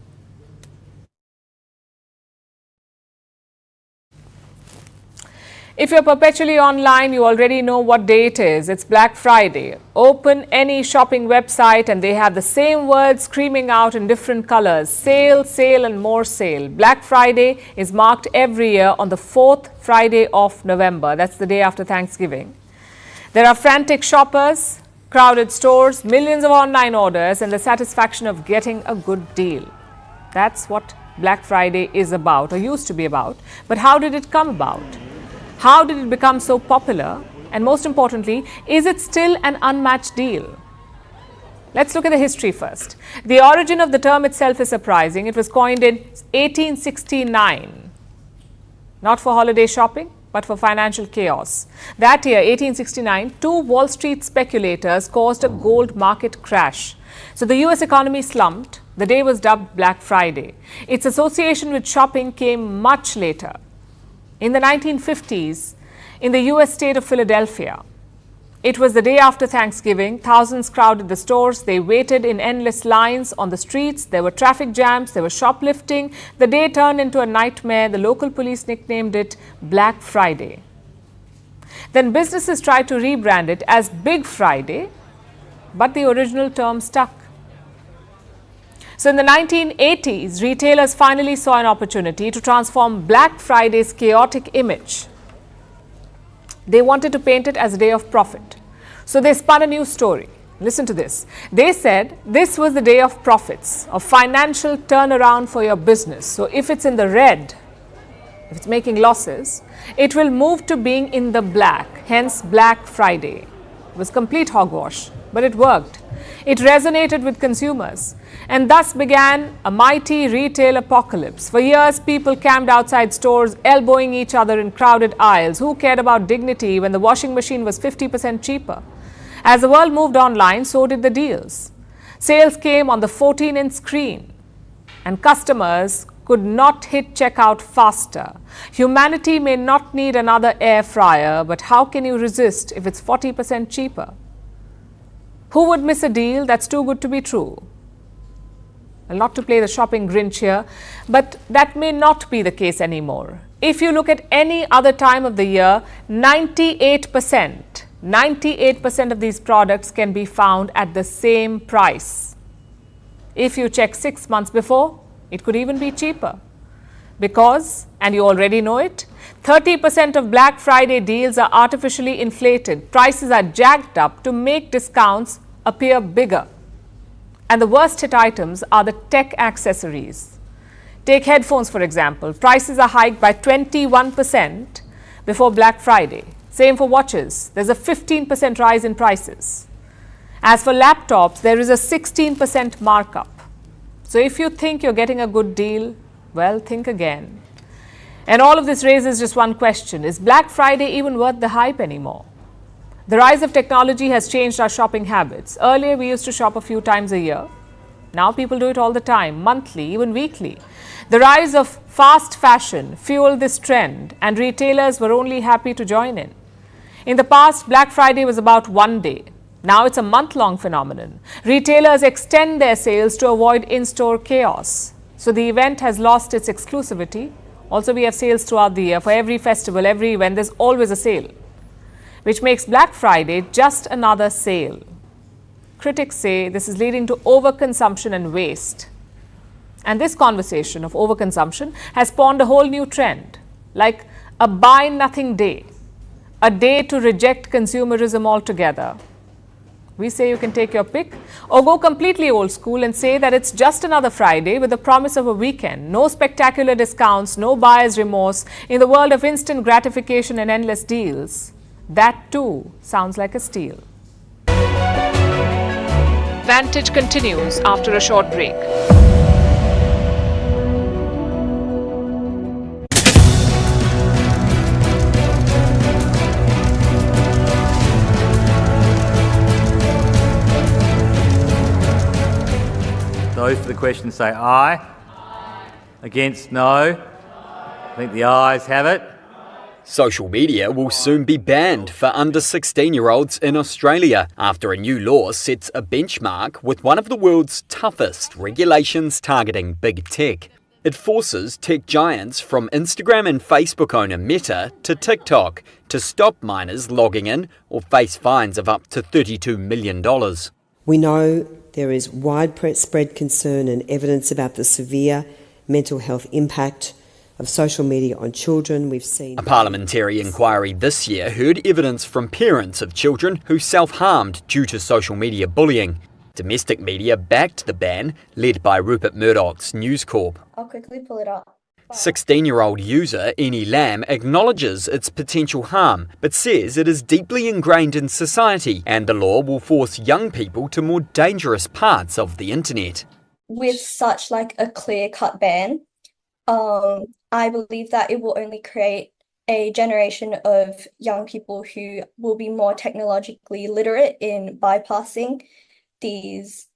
If you're perpetually online, you already know what day it is. It's Black Friday. Open any shopping website and they have the same words screaming out in different colors. Sale, sale and more sale. Black Friday is marked every year on the 4th Friday of November. That's the day after Thanksgiving. There are frantic shoppers, crowded stores, millions of online orders and the satisfaction of getting a good deal. That's what Black Friday is about, or used to be about. But how did it come about? How did it become so popular? And most importantly, is it still an unmatched deal? Let's look at the history first. The origin of the term itself is surprising. It was coined in 1869, not for holiday shopping, but for financial chaos. That year, 1869, two Wall Street speculators caused a gold market crash. So the US economy slumped. The day was dubbed Black Friday. Its association with shopping came much later. In the 1950s, in the US state of Philadelphia, it was the day after Thanksgiving. Thousands crowded the stores. They waited in endless lines on the streets. There were traffic jams. There was shoplifting. The day turned into a nightmare. The local police nicknamed it Black Friday. Then businesses tried to rebrand it as Big Friday, but the original term stuck. So in the 1980s, retailers finally saw an opportunity to transform Black Friday's chaotic image. They wanted to paint it as a day of profit. So they spun a new story. Listen to this. They said this was the day of profits, of financial turnaround for your business. So if it's in the red, if it's making losses, it will move to being in the black, hence Black Friday. It was complete hogwash, but it worked. It resonated with consumers. And thus began a mighty retail apocalypse. For years, people camped outside stores, elbowing each other in crowded aisles. Who cared about dignity when the washing machine was 50% cheaper? As the world moved online, so did the deals. Sales came on the 14-inch screen. and customers could not hit checkout faster. Humanity may not need another air fryer, but how can you resist if it's 40% cheaper? Who would miss a deal that's too good to be true? Well, not to play the shopping Grinch here, but that may not be the case anymore. If you look at any other time of the year, 98% of these products can be found at the same price. If you check 6 months before, it could even be cheaper. Because, and you already know it, 30% of Black Friday deals are artificially inflated. Prices are jacked up to make discounts appear bigger. And the worst hit items are the tech accessories. Take headphones, for example. Prices are hiked by 21% before Black Friday. Same for watches. There's a 15% rise in prices. As for laptops, there is a 16% markup. So if you think you're getting a good deal, well, think again. And all of this raises just one question. Is Black Friday even worth the hype anymore? The rise of technology has changed our shopping habits. Earlier, we used to shop a few times a year. Now people do it all the time, monthly, even weekly. The rise of fast fashion fueled this trend, and retailers were only happy to join in. In the past, Black Friday was about one day. Now it's a month-long phenomenon. Retailers extend their sales to avoid in-store chaos. So the event has lost its exclusivity. Also, we have sales throughout the year. For every festival, every event, there's always a sale, which makes Black Friday just another sale. Critics say this is leading to overconsumption and waste. And this conversation of overconsumption has spawned a whole new trend, like a buy nothing day, a day to reject consumerism altogether. We say you can take your pick, or go completely old school and say that it's just another Friday with the promise of a weekend. No spectacular discounts, no buyer's remorse. In the world of instant gratification and endless deals, that too sounds like a steal. Vantage continues after a short break. Those for the question say aye. Aye. Against no. I think the ayes have it. Social media will soon be banned for under 16-year-olds in Australia after a new law sets a benchmark with one of the world's toughest regulations targeting big tech. It forces tech giants from Instagram and Facebook owner Meta to TikTok to stop minors logging in or face fines of up to $32 million. We know there is widespread concern and evidence about the severe mental health impact of social media on children. We've seen a parliamentary inquiry this year heard evidence from parents of children who self-harmed due to social media bullying. Domestic media backed the ban, led by Rupert Murdoch's News Corp. I'll quickly pull it up. 16-year-old user N18L acknowledges its potential harm, but says it is deeply ingrained in society and the law will force young people to more dangerous parts of the internet. With such like a clear-cut ban, I believe that it will only create a generation of young people who will be more technologically literate in bypassing these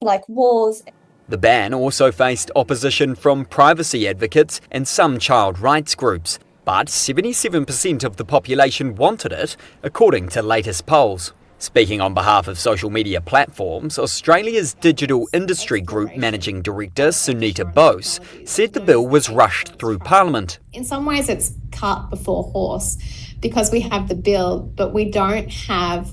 like walls. The ban also faced opposition from privacy advocates and some child rights groups, but 77% of the population wanted it, according to latest polls. Speaking on behalf of social media platforms, Australia's Digital Industry Group Managing Director Sunita Bose said the bill was rushed through Parliament. In some ways it's cart before horse because we have the bill, but we don't have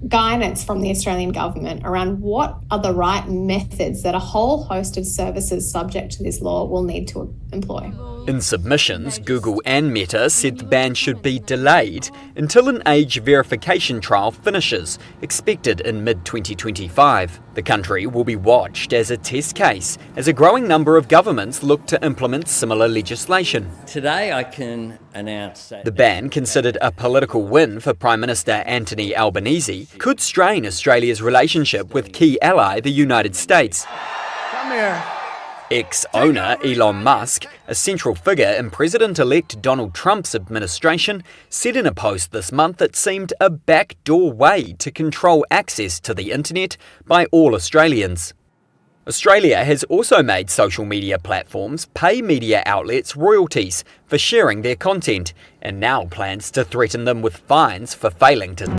guidance from the Australian government around what are the right methods that a whole host of services subject to this law will need to employ. In submissions, Google and Meta said the ban should be delayed until an age verification trial finishes, expected in mid-2025. The country will be watched as a test case as a growing number of governments look to implement similar legislation. Today I can announce that the ban, considered a political win for Prime Minister Anthony Albanese, could strain Australia's relationship with key ally the United States. Come here. Ex-owner Elon Musk, a central figure in President-elect Donald Trump's administration, said in a post this month it seemed a backdoor way to control access to the internet by all Australians. Australia has also made social media platforms pay media outlets royalties for sharing their content, and now plans to threaten them with fines for failing to.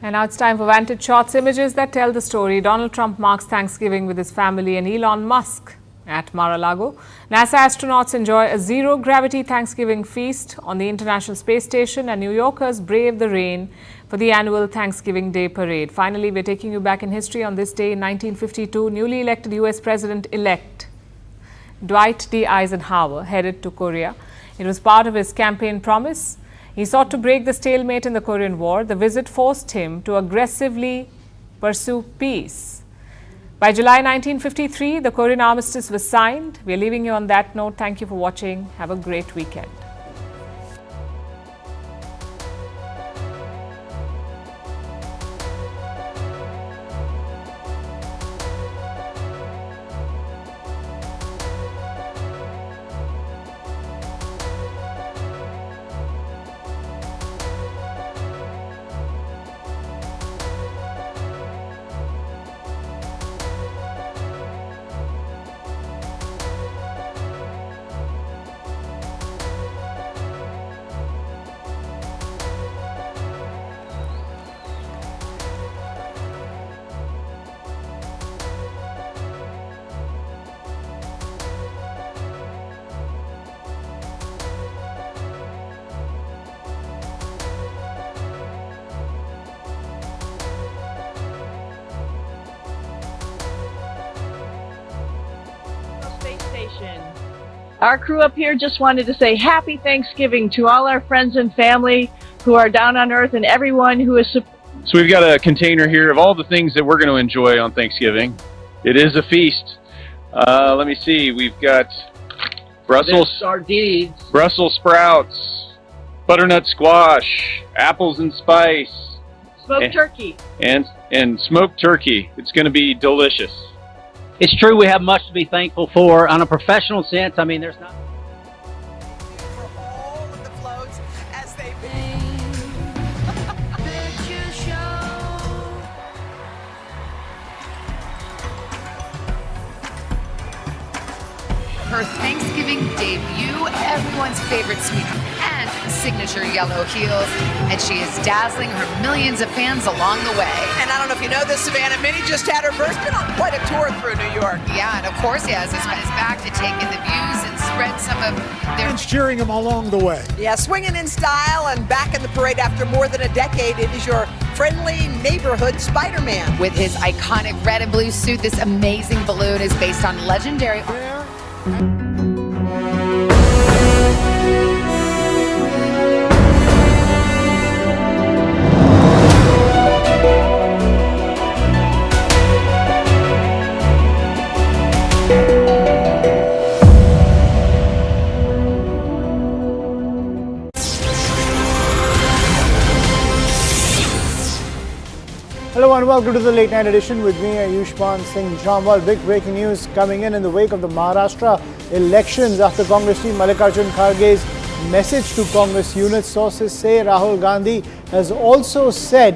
And now it's time for Vantage Shots, images that tell the story. Donald Trump marks Thanksgiving with his family and Elon Musk at Mar-a-Lago. NASA astronauts enjoy a zero-gravity Thanksgiving feast on the International Space Station, and New Yorkers brave the rain for the annual Thanksgiving Day parade. Finally, we're taking you back in history. On this day in 1952, newly elected U.S. President-elect Dwight D. Eisenhower headed to Korea. It was part of his campaign promise. He sought to break the stalemate in the Korean War. The visit forced him to aggressively pursue peace. By July 1953, the Korean armistice was signed. We are leaving you on that note. Thank you for watching. Have a great weekend. Our crew up here just wanted to say happy Thanksgiving to all our friends and family who are down on earth and everyone who is. So we've got a container here of all the things that we're going to enjoy on Thanksgiving. It is a feast. Let me see. We've got Brussels sardines, Brussels sprouts, butternut squash, apples and spice, smoked turkey, and smoked turkey. It's going to be delicious. It's true, we have much to be thankful for. On a professional sense, I mean, there's not. Her Thanksgiving debut, everyone's favorite sweet and signature yellow heels, and she is dazzling her millions of fans along the way. And I don't know if you know this, Savannah, Minnie just had her first, been on quite a tour through New York. Yeah, and of course he has his back to take in the views and spread some of their... And cheering him along the way. Yeah, swinging in style and back in the parade after more than a decade, it is your friendly neighborhood Spider-Man. With his iconic red and blue suit, this amazing balloon is based on legendary... Hello and welcome to the late night edition with me, Ayushman Singh Jamwal. Big breaking news coming in the wake of the Maharashtra elections after Congress chief Mallikarjun Kharge's message to Congress units. Sources say Rahul Gandhi has also said